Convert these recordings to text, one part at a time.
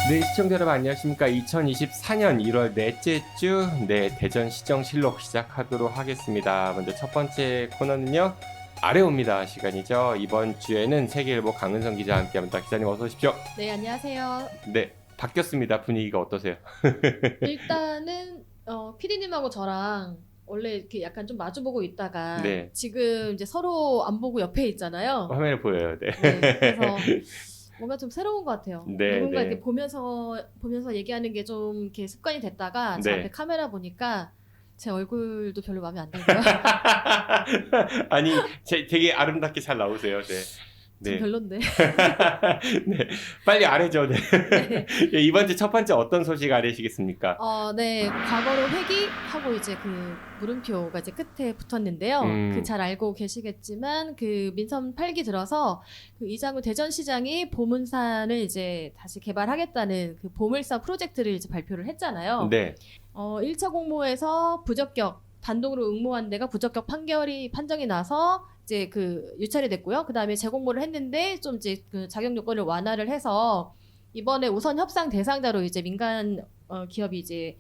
네, 시청자 여러분 안녕하십니까. 2024년 1월 넷째 주 대전시정실록 시작하도록 하겠습니다. 먼저 첫 번째 코너는요, 아래옵니다 시간이죠. 이번 주에는 세계일보 강은성 기자와 함께합니다. 기자님 어서 오십시오. 네, 안녕하세요. 네, 바뀌었습니다. 분위기가 어떠세요? 일단은 PD님하고 저랑 원래 이렇게 약간 좀 마주보고 있다가 네. 지금 이제 서로 안 보고 옆에 있잖아요. 화면에 보여요. 네. 네, 그래서 뭔가 좀 새로운 것 같아요. 네, 누군가 네. 이렇게 보면서 얘기하는 게 좀 이렇게 습관이 됐다가 제 네. 앞에 카메라 보니까 제 얼굴도 별로 마음에 안 들고요. 아니, 되게 아름답게 잘 나오세요. 네. 좀 네. 별론데. 네. 빨리 아래죠. 네. 네. 네, 이번 주 첫 번째 어떤 소식 아래시겠습니까? 네, 과거로 회귀하고 이제 그 물음표가 이제 끝에 붙었는데요. 그 잘 알고 계시겠지만 그 민선 8기 들어서 그 이장우 대전시장이 보문산을 이제 다시 개발하겠다는 그 보물산 프로젝트를 이제 발표를 했잖아요. 네. 1차 공모에서 부적격 단독으로 응모한 데가 부적격 판정이 나서 이제 그 유찰이 됐고요. 그다음에 재공모를 했는데 좀 이제 그 자격 요건을 완화를 해서 이번에 우선 협상 대상자로 이제 민간 기업이 이제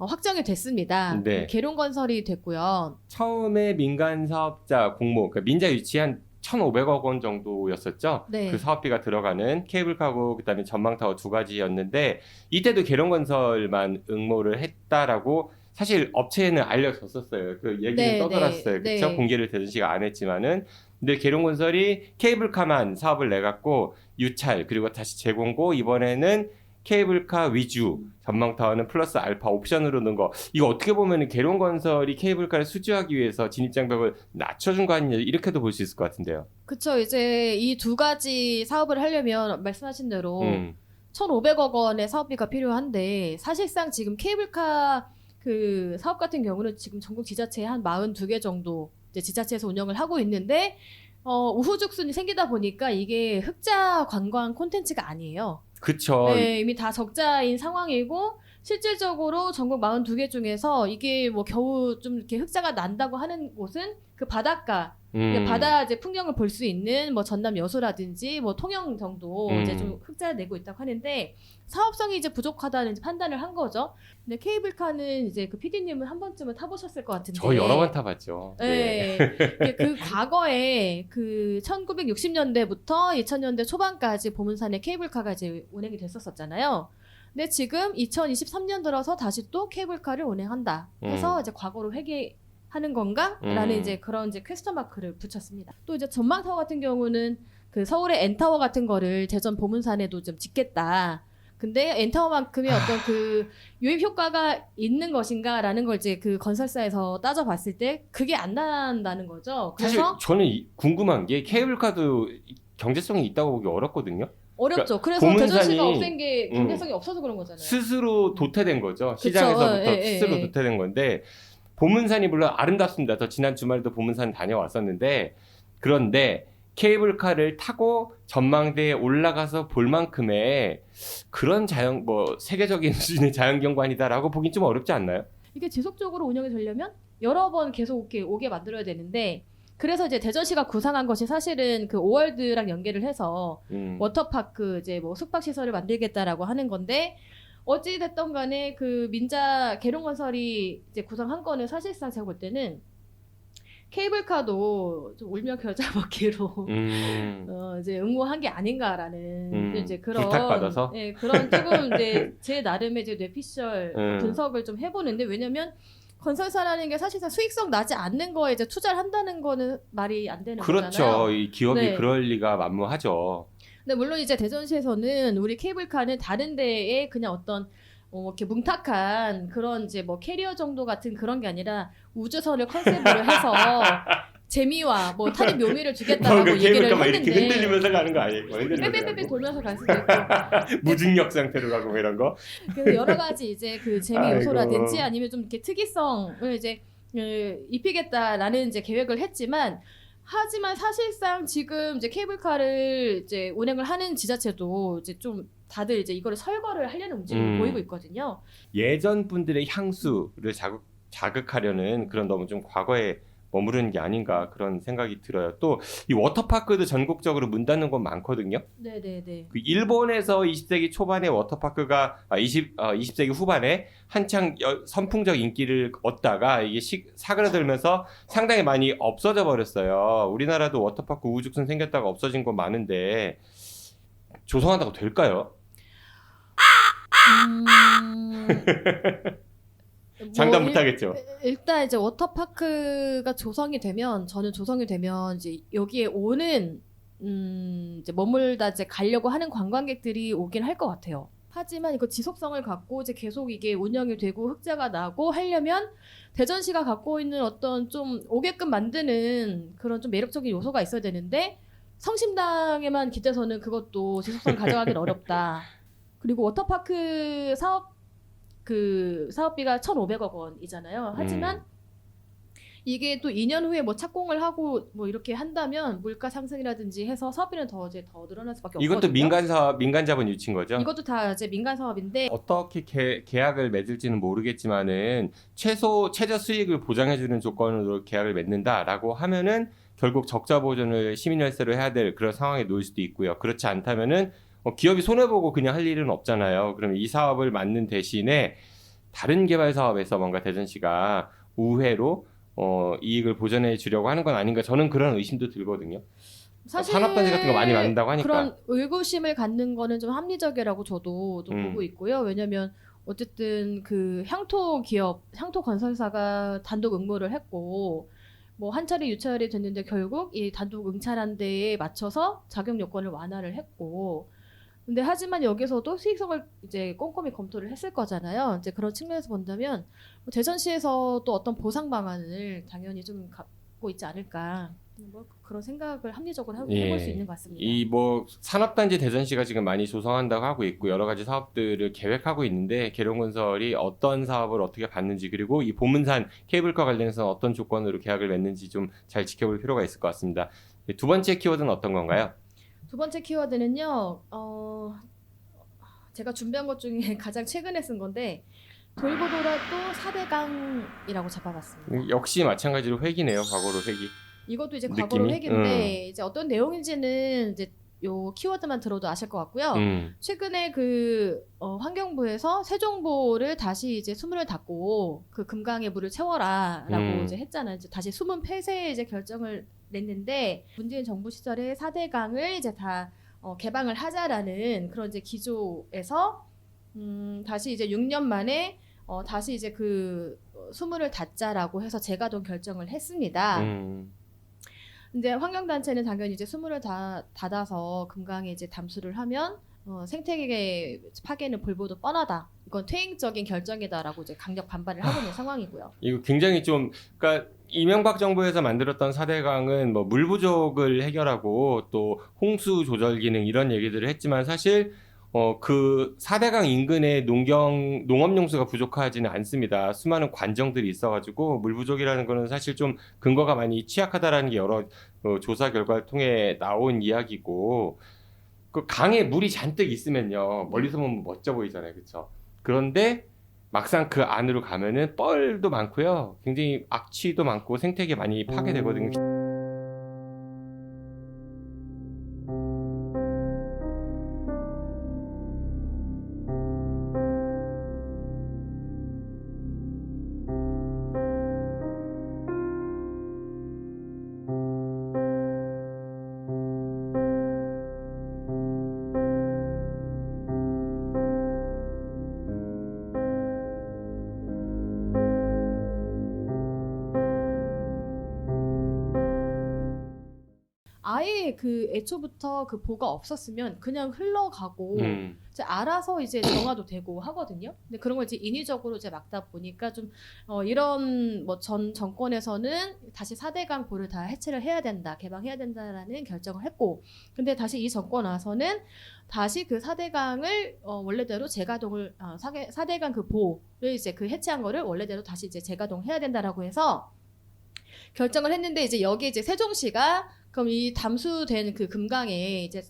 확정이 됐습니다. 네. 계룡건설이 됐고요. 처음에 민간 사업자 공모, 그러니까 민자 유치한 1,500억 원 정도였었죠. 네. 그 사업비가 들어가는 케이블카고 그다음에 전망타워 두 가지였는데 이때도 계룡건설만 응모를 했다라고 사실 업체에는 알려졌었어요. 그 얘기는 네, 떠돌았어요. 네, 그렇죠? 네. 공개를 대전시가 안 했지만은 근데 계룡건설이 케이블카만 사업을 내갖고 유찰 그리고 다시 재공고 이번에는 케이블카 위주 전망타워는 플러스 알파 옵션으로 넣은 거 이거 어떻게 보면 계룡건설이 케이블카를 수주하기 위해서 진입장벽을 낮춰준 거 아니냐 이렇게도 볼 수 있을 것 같은데요. 그쵸. 이제 이 두 가지 사업을 하려면 말씀하신 대로 1,500억 원의 사업비가 필요한데 사실상 지금 케이블카 그 사업 같은 경우는 지금 전국 지자체에 한 42개 정도 이제 지자체에서 운영을 하고 있는데 우후죽순이 생기다 보니까 이게 흑자 관광 콘텐츠가 아니에요. 그쵸. 네, 이미 다 적자인 상황이고 실질적으로 전국 42개 중에서 이게 뭐 겨우 좀 이렇게 흑자가 난다고 하는 곳은 그 바닷가 바다 이제 풍경을 볼 수 있는 뭐 전남 여수라든지 뭐 통영 정도 이제 좀 흑자를 내고 있다고 하는데 사업성이 이제 부족하다는 이제 판단을 한 거죠. 근데 케이블카는 이제 그 PD님은 한 번쯤은 타보셨을 것 같은데. 저 여러 번 타봤죠. 네. 그 과거에 그 1960년대부터 2000년대 초반까지 보문산에 케이블카가 이제 운행이 됐었잖아요. 근데 지금 2023년 들어서 다시 또 케이블카를 운행한다. 해서 이제 과거로 회귀하는 건가? 라는 이제 그런 이제 퀘스천 마크를 붙였습니다. 또 이제 전망타워 같은 경우는 그 서울의 N타워 같은 거를 대전 보문산에도 좀 짓겠다. 근데 N타워만큼의 어떤 그 유입 효과가 있는 것인가라는 걸 이제 그 건설사에서 따져봤을 때 그게 안 난다는 거죠. 사실 그래서 저는 궁금한 게 케이블카도 경제성이 있다고 보기 어렵거든요. 어렵죠. 그래서 보문산이 대전시가 없앤 게 경제성이 없어서 그런 거잖아요. 스스로 도태된 거죠. 그쵸. 시장에서부터 예, 스스로 예. 도태된 건데 보문산이 물론 아름답습니다. 저 지난 주말에도 보문산 다녀왔었는데 그런데 케이블카를 타고 전망대에 올라가서 볼 만큼의 그런 세계적인 수준의 자연경관이다라고 보긴 좀 어렵지 않나요? 이게 지속적으로 운영이 되려면 여러 번 계속 이렇게 오게 만들어야 되는데 그래서 이제 대전시가 구상한 것이 사실은 그 오월드랑 연계를 해서 워터파크 이제 뭐 숙박시설을 만들겠다라고 하는 건데 어찌 됐던 간에 그 민자 계룡건설이 이제 구상한 거는 사실상 제가 볼 때는 케이블카도 좀 울며 겨자 먹기로 이제 응모한 게 아닌가라는 이제 그런 부탁받아서? 네, 그런 조금 이제 제 나름의 이제 뇌피셜 분석을 좀 해보는데 왜냐면 건설사라는 게 사실상 수익성 나지 않는 거에 이제 투자를 한다는 거는 말이 안 되는 그렇죠. 거잖아요. 이 기업이 네. 그럴 리가 만무하죠. 근데 물론 이제 대전시에서는 우리 케이블카는 다른 데에 그냥 어떤 이렇게 뭉탁한 그런 이제 뭐 캐리어 정도 같은 그런 게 아니라 우주선을 컨셉으로 해서 재미와 뭐 타는 묘미를 주겠다라고 그 얘기를 케이블카 막 했는데 이렇게 흔들리면서 가는 거 아니에요? 빼빼빼빼 돌면서 갈 수도 있고 무중력 상태로 가고 뭐 이런 거? 그래서 여러 가지 이제 그 재미 아이고. 요소라든지 아니면 좀 이렇게 특이성을 이제 입히겠다라는 이제 계획을 했지만 하지만 사실상 지금 이제 케이블카를 이제 운행을 하는 지자체도 이제 좀 다들 이제 이거를 설거를 하려는 움직임을 보이고 있거든요. 예전 분들의 향수를 자극하려는 그런 너무 좀 과거에 머무르는 게 아닌가 그런 생각이 들어요. 또 이 워터파크도 전국적으로 문 닫는 곳 많거든요. 네네네. 그 일본에서 20세기 초반에 워터파크가 20세기 후반에 한창 선풍적 인기를 얻다가 이게 사그라들면서 상당히 많이 없어져 버렸어요. 우리나라도 워터파크 우후죽순 생겼다가 없어진 곳 많은데 조성한다고 될까요? 장담 뭐 못하겠죠. 일단 이제 워터파크가 조성이 되면 저는 조성이 되면 이제 여기에 오는 이제 머물다 이제 가려고 하는 관광객들이 오긴 할 것 같아요. 하지만 이거 지속성을 갖고 이제 계속 이게 운영이 되고 흑자가 나고 하려면 대전시가 갖고 있는 어떤 좀 오게끔 만드는 그런 좀 매력적인 요소가 있어야 되는데 성심당에만 기대서는 그것도 지속성 가져가기는 어렵다. 그리고 워터파크 사업비가 1,500억 원이잖아요. 하지만 이게 또 2년 후에 뭐 착공을 하고 뭐 이렇게 한다면 물가 상승이라든지 해서 사업비는 더 늘어날 수밖에 없거든요. 이것도 민간 자본 유치인 거죠? 이것도 다 이제 민간 사업인데 어떻게 계약을 맺을지는 모르겠지만은 최저 수익을 보장해주는 조건으로 계약을 맺는다라고 하면은 결국 적자 보전을 시민열세로 해야 될 그런 상황에 놓일 수도 있고요. 그렇지 않다면은 기업이 손해보고 그냥 할 일은 없잖아요. 그러면 이 사업을 맡는 대신에 다른 개발 사업에서 뭔가 대전시가 우회로 이익을 보전해 주려고 하는 건 아닌가, 저는 그런 의심도 들거든요. 사실 산업단지 같은 거 많이 만든다고 하니까. 그런 의구심을 갖는 거는 좀 합리적이라고 저도 또 보고 있고요. 왜냐면 어쨌든 그 향토 건설사가 단독 응모를 했고 뭐 한 차례 유찰이 됐는데 결국 이 단독 응찰한 데에 맞춰서 자격 요건을 완화를 했고, 근데 하지만 여기서도 수익성을 이제 꼼꼼히 검토를 했을 거잖아요. 이제 그런 측면에서 본다면 뭐 대전시에서 또 어떤 보상 방안을 당연히 좀 갖고 있지 않을까, 뭐 그런 생각을 합리적으로 해볼 수 있는 것 같습니다. 이 뭐 산업단지 대전시가 지금 많이 조성한다고 하고 있고 여러 가지 사업들을 계획하고 있는데 계룡건설이 어떤 사업을 어떻게 받는지, 그리고 이 보문산 케이블카 관련해서 어떤 조건으로 계약을 맺는지 좀 잘 지켜볼 필요가 있을 것 같습니다. 두 번째 키워드는 어떤 건가요? 두 번째 키워드는요, 제가 준비한 것 중에 가장 최근에 쓴 건데 돌고 돌아 또 4대강이라고 잡아봤습니다. 역시 마찬가지로 회기네요. 과거로 회기. 이것도 이제 과거로 느낌이? 회기인데 이제 어떤 내용인지는 이제 요 키워드만 들어도 아실 것 같고요. 최근에 그 환경부에서 세종보를 다시 이제 수문을 닫고 그 금강의 물을 채워라라고 이제 했잖아요. 이제 다시 수문 폐쇄 이제 결정을 냈는데 문재인 정부 시절에 4대강을 이제 다 개방을 하자라는 그런 이제 기조에서 다시 이제 6년 만에 다시 이제 그 수문을 닫자라고 해서 재가동 결정을 했습니다. 근데 환경단체는 당연히 이제 수문을 닫아서 금강에 이제 담수를 하면 생태계 파괴는 볼보도 뻔하다. 이건 퇴행적인 결정이다라고 이제 강력 반발을 하고 있는 상황이고요. 이거 굉장히 좀, 그러니까 이명박 정부에서 만들었던 4대강은 뭐 물 부족을 해결하고 또 홍수 조절 기능 이런 얘기들을 했지만 사실 그 4대강 인근에 농업용수가 부족하지는 않습니다. 수많은 관정들이 있어가지고 물 부족이라는 거는 사실 좀 근거가 많이 취약하다라는 게 여러 조사 결과를 통해 나온 이야기고, 그 강에 물이 잔뜩 있으면요 멀리서 보면 멋져 보이잖아요, 그렇죠? 그런데 막상 그 안으로 가면은 뻘도 많고요, 굉장히 악취도 많고 생태계 많이 파괴되거든요. 아예 그 애초부터 그 보가 없었으면 그냥 흘러가고 이제 알아서 이제 정화도 되고 하거든요. 근데 그런 걸 이제 인위적으로 이제 막다 보니까 좀 이런 뭐 전 정권에서는 다시 4대강 보를 다 해체를 해야 된다, 개방해야 된다라는 결정을 했고, 근데 다시 이 정권 와서는 다시 그 4대강을 원래대로 재가동을 4대강 그 보를 이제 그 해체한 거를 원래대로 다시 이제 재가동해야 된다라고 해서 결정을 했는데, 이제 여기 이제 세종시가 그럼 이 담수된 그 금강에 이제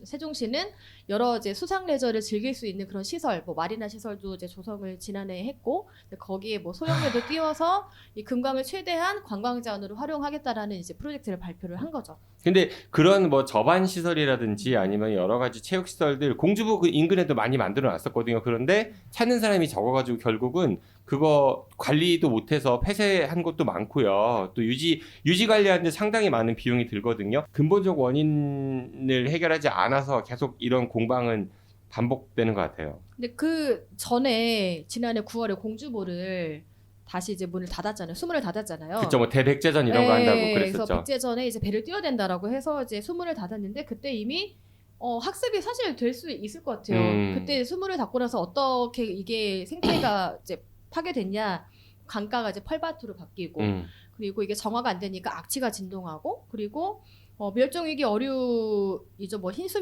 세종시는 여러 이제 수상 레저를 즐길 수 있는 그런 시설, 뭐 마리나 시설도 이제 조성을 지난해에 했고 거기에 뭐 소형배도 띄워서 이 금강을 최대한 관광 자원으로 활용하겠다라는 이제 프로젝트를 발표를 한 거죠. 근데 그런 뭐 저반 시설이라든지 아니면 여러 가지 체육 시설들 공주부 그 인근에도 많이 만들어 놨었거든요. 그런데 찾는 사람이 적어가지고 결국은 그거 관리도 못해서 폐쇄한 것도 많고요. 또 유지 관리하는데 상당히 많은 비용이 들거든요. 근본적 원인을 해결하지 않아서 계속 이런 공방은 반복되는 것 같아요. 근데 그 전에 지난해 9월에 공주보를 다시 이제 문을 닫았잖아요. 수문을 닫았잖아요. 그쵸, 뭐 대백제전 이런 거 한다고 그랬었죠. 그래서 백제전에 이제 배를 띄워야 된다라고 해서 이제 수문을 닫았는데 그때 이미 학습이 사실 될 수 있을 것 같아요. 그때 수문을 닫고 나서 어떻게 이게 생태가 이제 파괴됐냐, 강가가 이제 펄밭으로 바뀌고 그리고 이게 정화가 안 되니까 악취가 진동하고 그리고 멸종위기 어류이죠. 뭐 흰수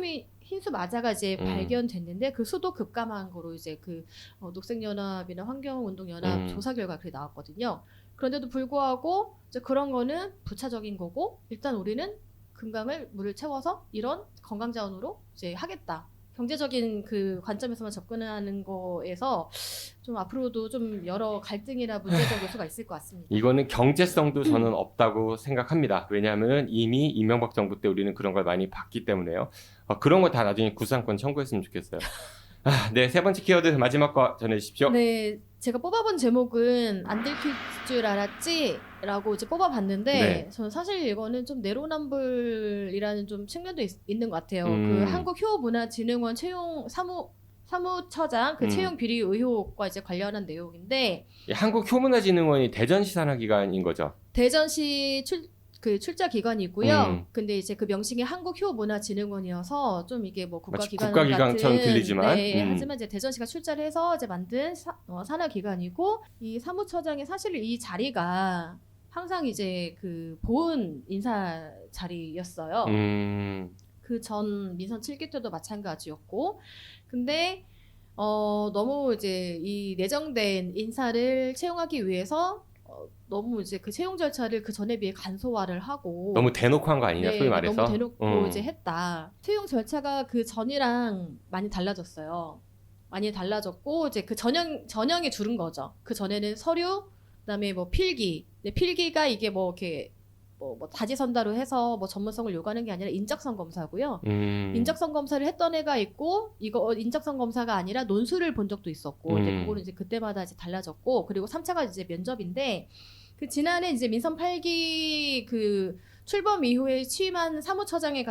마자가 이제 발견됐는데 그 수도 급감한 거로 이제 그 녹색연합이나 환경운동연합 조사 결과 그게 나왔거든요. 그런데도 불구하고 이제 그런 거는 부차적인 거고 일단 우리는 금강을 물을 채워서 이런 건강자원으로 이제 하겠다. 경제적인 그 관점에서만 접근하는 거에서 좀 앞으로도 좀 여러 갈등이나 문제적 요소가 있을 것 같습니다. 이거는 경제성도 저는 없다고 생각합니다. 왜냐하면 이미 이명박 정부 때 우리는 그런 걸 많이 봤기 때문에요. 그런 거 다 나중에 구상권 청구했으면 좋겠어요. 네, 세 번째 키워드 마지막 거 전해주십시오. 네, 제가 뽑아본 제목은 안 들킬 줄 알았지라고 이제 뽑아봤는데 네. 저는 사실 이거는 좀 내로남불이라는 좀 측면도 있는 것 같아요. 그 한국효문화진흥원 사무처장 그 채용 비리 의혹과 이제 관련한 내용인데 한국효문화진흥원이 대전시 산하기관인 거죠. 대전시 출자 기관이고요. 근데 이제 그 명칭이 한국효문화진흥원이어서 좀 이게 뭐 국가기관처럼 들리지만, 하지만 이제 대전시가 출자를 해서 이제 만든 산하기관이고 이 사무처장의 사실 이 자리가 항상 이제 그 보훈 인사 자리였어요. 그 전 민선 7기 때도 마찬가지였고, 근데 너무 이제 이 내정된 인사를 채용하기 위해서 너무 이제 그 채용 절차를 그 전에 비해 간소화를 하고 너무 대놓고 한 거 아니냐, 소위 말해서. 너무 대놓고 이제 했다. 채용 절차가 그 전이랑 많이 달라졌어요. 많이 달라졌고 이제 그 전형에 줄은 거죠. 그 전에는 서류, 그다음에 뭐 필기. 근데 필기가 이게 뭐 이렇게 뭐 다지선다로 해서 뭐 전문성을 요구하는 게 아니라 인적성 검사고요. 인적성 검사를 했던 애가 있고 이거 인적성 검사가 아니라 논술을 본 적도 있었고 이제 그거는 이제 그때마다 이제 달라졌고 그리고 3차가 이제 면접인데 그 지난해 이제 민선 8기 그 출범 이후에 취임한 사무처장의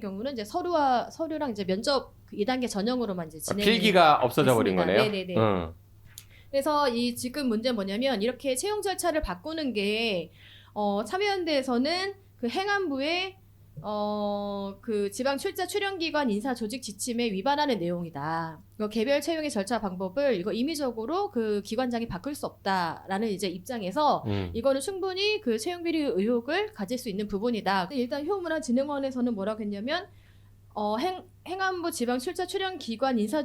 경우는 이제 서류랑 이제 면접 2단계 전형으로만 이제 진행이 필기가 없어져 버린 거네요. 네네네. 그래서 이 지금 문제는 뭐냐면 이렇게 채용 절차를 바꾸는 게 참여연대에서는 그 행안부의 그 지방 출자 출연기관 인사 조직 지침에 위반하는 내용이다. 이거 개별 채용의 절차 방법을 이거 임의적으로 그 기관장이 바꿀 수 없다라는 이제 입장에서 이거는 충분히 그 채용 비리 의혹을 가질 수 있는 부분이다. 일단 효문화진흥원에서는 뭐라고 했냐면 행안부 지방 출자 출연기관 인사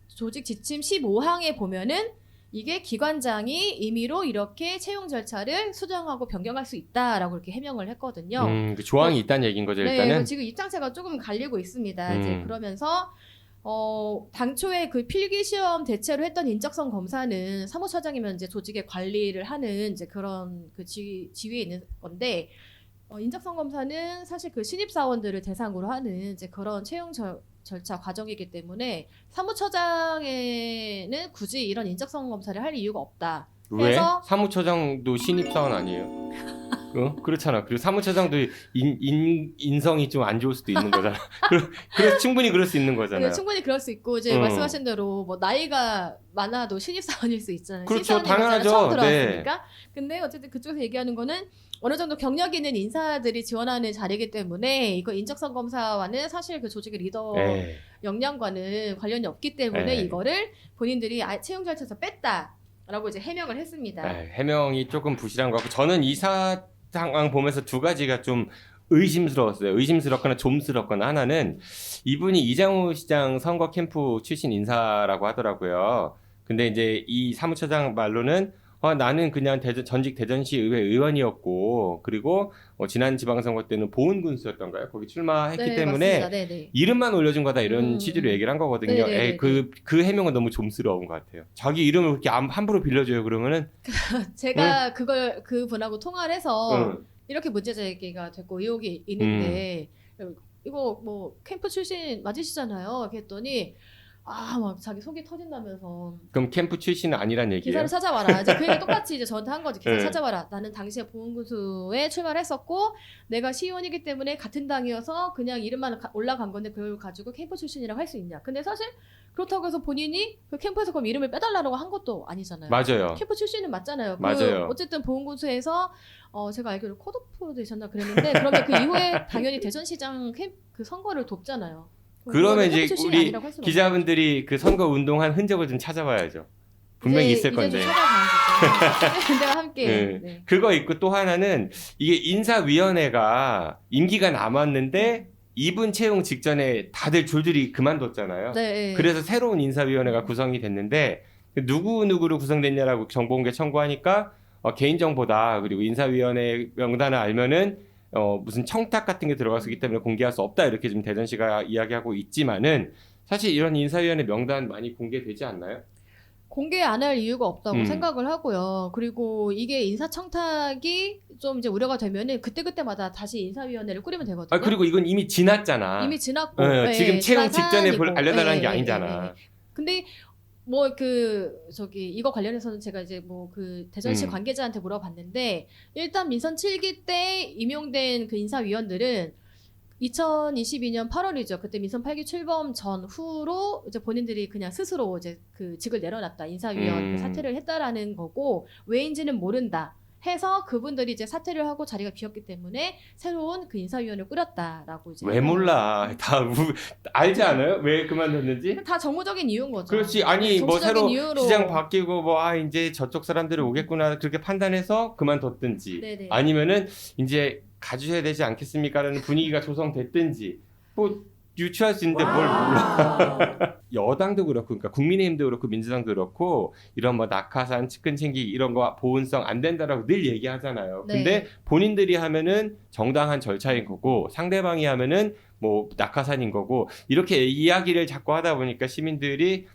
조직 지침 15항에 보면은 이게 기관장이 임의로 이렇게 채용 절차를 수정하고 변경할 수 있다라고 이렇게 해명을 했거든요. 그 조항이 있다는 얘기인 거죠, 일단은. 네, 지금 입장차가 조금 갈리고 있습니다. 이제 그러면서 당초에 그 필기 시험 대체로 했던 인적성 검사는 사무처장이면 이제 조직의 관리를 하는 이제 그런 그 지위에 있는 건데 인적성 검사는 사실 그 신입 사원들을 대상으로 하는 이제 그런 채용 절차 과정이기 때문에 사무처장에는 굳이 이런 인적성 검사를 할 이유가 없다. 왜? 사무처장도 신입사원 아니에요? 그렇잖아. 그리고 사무처장도 인성이 좀 안 좋을 수도 있는 거잖아. 그래서 충분히 그럴 수 있는 거잖아요. 네, 충분히 그럴 수 있고 이제 말씀하신 대로 뭐 나이가 많아도 신입사원일 수 있잖아요. 그렇죠, 당연하죠. 처음 들어왔으니까. 근데 어쨌든 그쪽에서 얘기하는 거는 어느 정도 경력 있는 인사들이 지원하는 자리이기 때문에 이거 인적성 검사와는 사실 그 조직의 리더 역량과는 관련이 없기 때문에 이거를 본인들이 채용 절차에서 뺐다라고 이제 해명을 했습니다. 해명이 조금 부실한 것 같고 저는 이 상황 보면서 두 가지가 좀 의심스러웠어요. 의심스럽거나 좀스럽거나 하나는 이분이 이장우 시장 선거 캠프 출신 인사라고 하더라고요. 근데 이제 이 사무처장 말로는 나는 그냥 전직 대전시 의회 의원이었고 그리고 지난 지방선거 때는 보훈군수였던가요? 거기 출마했기 네, 때문에 맞습니다. 네네. 이름만 올려준 거다 이런 취지로 얘기를 한 거거든요. 네네네네. 에이, 그 해명은 너무 좀스러운 것 같아요. 자기 이름을 그렇게 함부로 빌려줘요 그러면은 제가 그걸 그분하고 통화를 해서 응. 이렇게 문제 제기가 됐고 의혹이 있는데 이거 뭐 캠프 출신 맞으시잖아요. 이렇게 했더니 막 자기 속이 터진다면서 그럼 캠프 출신은 아니란 얘기예요? 기사를 찾아와라. 이제 그 얘기 똑같이 이제 저한테 한 거지. 기사 네. 찾아와라. 나는 당시에 보훈군수에 출마를 했었고 내가 시의원이기 때문에 같은 당이어서 그냥 이름만 올라간 건데 그걸 가지고 캠프 출신이라고 할 수 있냐. 근데 사실 그렇다고 해서 본인이 그 캠프에서 그럼 이름을 빼달라고 한 것도 아니잖아요. 맞아요. 캠프 출신은 맞잖아요. 맞아요. 어쨌든 보훈군수에서 제가 알기로 컷오프 되셨나 그랬는데 그러면 그 이후에 당연히 대전시장 그 선거를 돕잖아요. 그러면 이제 캠프 출신이 우리 아니라고 할 수는 기자분들이 그 선거 운동한 흔적을 좀 찾아봐야죠. 분명히 있을 건데. 이제 좀 찾아가는 거죠. 내가 함께. 네. 네. 그거 있고 또 하나는 이게 인사위원회가 임기가 남았는데 이분 채용 직전에 다들 줄줄이 그만뒀잖아요. 네. 그래서 새로운 인사위원회가 구성이 됐는데 누구누구로 구성됐냐라고 정보공개 청구하니까 개인정보다 그리고 인사위원회 명단을 알면은 무슨 청탁 같은 게 들어가서 기 때문에 공개할 수 없다 이렇게 지금 대전시가 이야기하고 있지만은 사실 이런 인사위원회 명단 많이 공개되지 않나요? 공개 안 할 이유가 없다고 생각을 하고요. 그리고 이게 인사청탁이 좀 이제 우려가 되면은 그때그때마다 다시 인사위원회를 꾸리면 되거든요. 그리고 이건 이미 지났잖아. 이미 지났고. 네, 지금 채용 지난 직전에 사안이고. 알려달라는 게 네, 아니잖아. 네. 근데 뭐 이거 관련해서는 제가 이제 뭐 그 대전시 관계자한테 물어봤는데 일단 민선 7기 때 임용된 그 인사위원들은 2022년 8월이죠. 그때 민선 8기 출범 전후로 이제 본인들이 그냥 스스로 이제 그 직을 내려놨다. 인사위원 그 사퇴를 했다라는 거고 왜인지는 모른다. 해서 그분들이 이제 사퇴를 하고 자리가 비었기 때문에 새로운 그 인사위원을 꾸렸다라고 이제 왜 몰라? 다 알지 않아요? 왜 그만뒀는지? 다 정무적인 이유인 거죠. 그렇지. 아니 뭐 정치적인 새로 이유로. 시장 바뀌고 이제 저쪽 사람들이 오겠구나 그렇게 판단해서 그만뒀든지 네네. 아니면은 이제 가주셔야 되지 않겠습니까라는 분위기가 조성됐든지 뭐 유추할 수 있는데 뭘 몰라. 여당도 그렇고 그러니까 국민의힘도 그렇고 민주당도 그렇고 이런 뭐 낙하산 측근 챙기기 이런 거 보온성 안 된다라고 늘 얘기하잖아요. 네. 근데 본인들이 하면은 정당한 절차인 거고 상대방이 하면은 뭐 낙하산인 거고 이렇게 이야기를 자꾸 하다 보니까 시민들이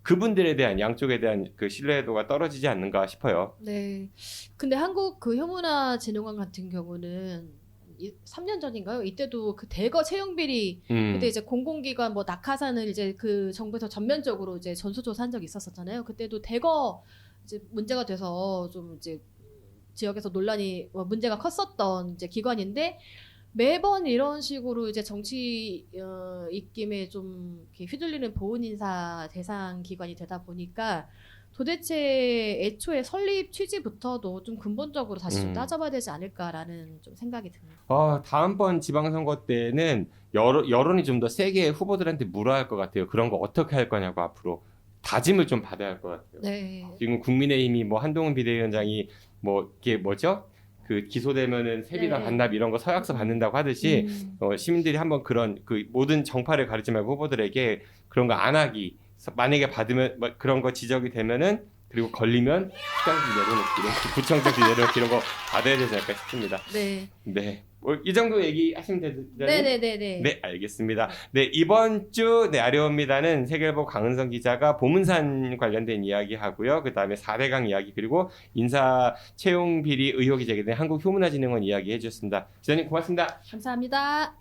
그분들에 대한 양쪽에 대한 그 신뢰도가 떨어지지 않는가 싶어요. 네. 근데 한국 그 효문화진흥원 같은 경우는 3년 전인가요? 이때도 그 대거 채용 비리 그때 이제 공공기관 뭐 낙하산을 이제 그 정부에서 전면적으로 이제 전수조사한 적이 있었었잖아요. 그때도 대거 이제 문제가 돼서 좀 이제 지역에서 논란이 문제가 컸었던 이제 기관인데 매번 이런 식으로 이제 정치 입김에 좀 이렇게 휘둘리는 보훈 인사 대상 기관이 되다 보니까 도대체 애초에 설립 취지부터도 좀 근본적으로 다시 좀 따져봐야 되지 않을까라는 좀 생각이 듭니다. 다음번 지방선거 때는 여론이 좀 더 세게 후보들한테 물어야 할 것 같아요. 그런 거 어떻게 할 거냐고 앞으로 다짐을 좀 받아야 할 것 같아요. 네. 지금 국민의힘이 뭐 한동훈 비대위원장이 뭐 이게 뭐죠? 그 기소되면은 세비나 네. 반납 이런 거 서약서 받는다고 하듯이 시민들이 한번 그런 그 모든 정파를 가리지 말고 후보들에게 그런 거 안 하기. 만약에 받으면 그런 거 지적이 되면은 그리고 걸리면 시장지 내려놓기 이런 구청장지 내려놓기 이런 거 받아야 되지 않을까 싶습니다. 네. 네. 이 정도 얘기하시면 되죠? 네네네네. 네, 알겠습니다. 네, 이번 주 아려옵니다는 세계일보 강은성 기자가 보문산 관련된 이야기 하고요. 그 다음에 4대강 이야기 그리고 인사 채용 비리 의혹이 제기된 한국효문화진흥원 이야기 해주셨습니다. 기자님 고맙습니다. 감사합니다.